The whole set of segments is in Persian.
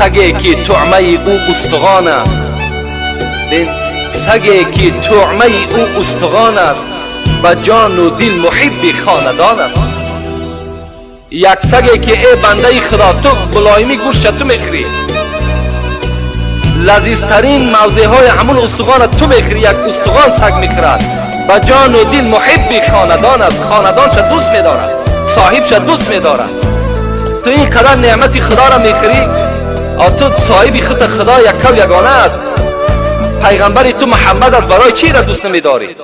سگی که طعمه او استخوان است، ببین سگی که طعمه او استخوان است، به جان و دل محب خاندان است. یک سگی که ای بنده خدا تو ملایمی گوشت تو میخوری، لذیذترین موضع های همون استخوان تو میخوری، یک استخوان سگ میخورد، به جان و دل محب خاندان است. خاندانش دوست میدارد، صاحبش دوست میدارد. تو این قدر نعمت خدا را میخوری، تو صاحب خود خدا یک و یگانه است، پیغمبر تو محمد است، برای چی را دوست نمیداری؟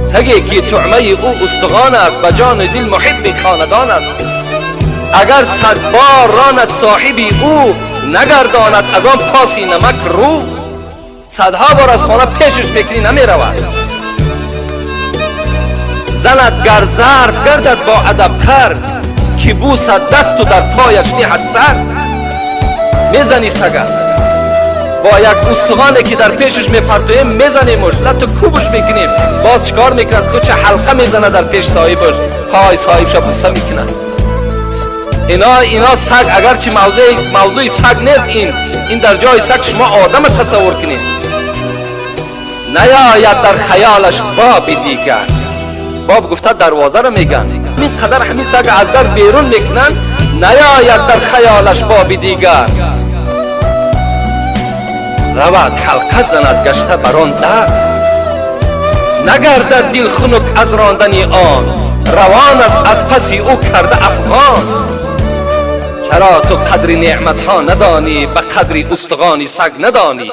سگی که طعمه او استخوان است، به جان دل محب خاندان است. اگر 100 بار راند صاحبی او، نگرداند از آن پاسی نمک رو. 100ها بار از خانه پیشش بکری نمی رود. زند گر ضرب گردد با ادبتر، که بوسد دست و در پایش نهد سر. میزنی سگه با یک استخوانی که در پیشش میپرتویم، میزنیمش، نه تو کوبش میکنیم، باز چکار میکند؟ خودش حلقه میزنه در پیش صاحبش، پای صاحبش بوسه میکنه. اینا سگ، اگرچه موضوع سگ نیست، این در جای سگ شما آدم تصور کنید. نیاید در خیالش باب دیگر، باب گفته دروازه رو میگن، این قدر همین سگ از در بیرون میکنن. نیاید در خیالش باب دیگر، رود حلقه زند گشته بران در. نگردد دل خنک از راندن آن، روان است از پسی او کرده افغان. چرا تو قدر نعمت ها ندانی، به قدر استخوانی سگ ندانی؟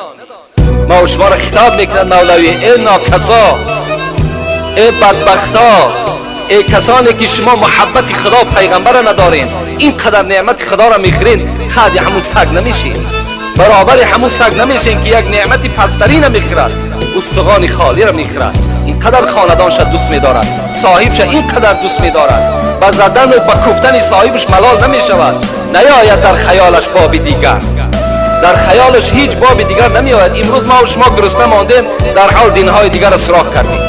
ما و شما را خطاب میکند مولوی، ای ناکسا، ای بدبختا، ای کسانی که شما محبت خدا و پیغمبر را ندارین، این قدر نعمت خدا را میخورین، قد همون سگ نمیشین، برابر همون سگ نمیشین که یک نعمت پسترین میخورد، استخوان خالی را میخورد. این قدر خاندانش دوست میدارد، صاحبش این قدر دوست میدارد، با زدن و با کفتن صاحبش ملال نمیشود. نیاید در خیالش باب دیگر، در خیالش هیچ باب دیگر نمیآید. امروز ما و شما گرسنه ماندیم، در حال دینهای دیگر را سراغ کردیم.